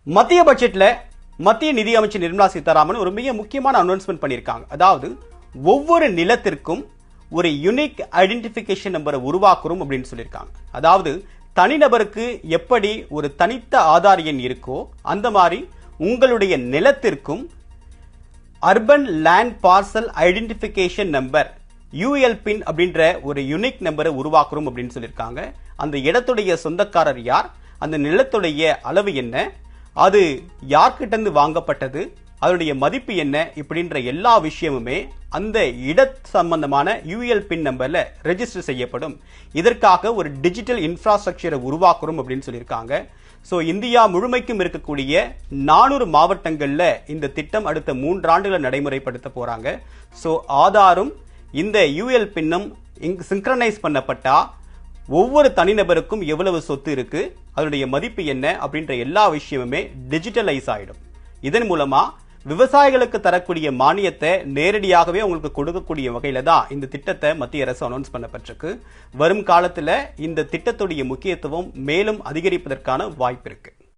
மத்திய பட்ஜெட்ல மத்திய நிதி அமைச்சர் நிர்மலா சீதாராமன் ஒரு மிக முக்கியமான அனௌன்ஸ்மெண்ட் பண்ணியிருக்காங்க. அதாவது ஒவ்வொரு நிலத்திற்கும் ஒரு யூனிக் ஐடென்டிஃபிகேஷன் நம்பரை உருவாக்குறோம் அப்படின்னு சொல்லியிருக்காங்க. அதாவது தனிநபருக்கு எப்படி ஒரு தனித்த ஆதார் எண் இருக்கோ அந்த மாதிரி உங்களுடைய நிலத்திற்கும் urban land parcel identification number ULPIN அப்படின்ற ஒரு யூனிக் நம்பரை உருவாக்குறோம் அப்படின்னு சொல்லியிருக்காங்க. அந்த இடத்துடைய சொந்தக்காரர் யார், அந்த நிலத்துடைய அளவு என்ன, அது யார்கிட்ட இருந்து வாங்கப்பட்டது, அதனுடைய மதிப்பு என்ன, இப்படின்ற எல்லா விஷயமுமே அந்த இட சம்பந்தமான ULPIN நம்பர்ல ரெஜிஸ்டர் செய்யப்படும். இதற்காக ஒரு டிஜிட்டல் இன்ஃப்ராஸ்ட்ரக்சரை உருவாக்குறோம் அப்படின்னு சொல்லியிருக்காங்க. ஸோ இந்தியா முழுமைக்கும் இருக்கக்கூடிய 400 மாவட்டங்கள்ல இந்த திட்டம் அடுத்த 3 ஆண்டுகளை நடைமுறைப்படுத்த போறாங்க. ஸோ ஆதாரும் இந்த ULPIN-ம் சிங்க்ரனைஸ் பண்ணப்பட்டா ஒவ்வொரு தனிநபருக்கும் எவ்வளவு சொத்து இருக்கு, அதனுடைய மதிப்பு என்ன அப்படின்ற எல்லா விஷயமுமே டிஜிட்டலைஸ் ஆயிடும். இதன் மூலமா விவசாயிகளுக்கு தரக்கூடிய மானியத்தை நேரடியாகவே உங்களுக்கு கொடுக்கக்கூடிய வகையில தான் இந்த திட்டத்தை மத்திய அரசு அனௌன்ஸ் பண்ணப்பட்டிருக்கு. வரும் காலத்துல இந்த திட்டத்துடைய முக்கியத்துவம் மேலும் அதிகரிப்பதற்கான வாய்ப்பு இருக்கு.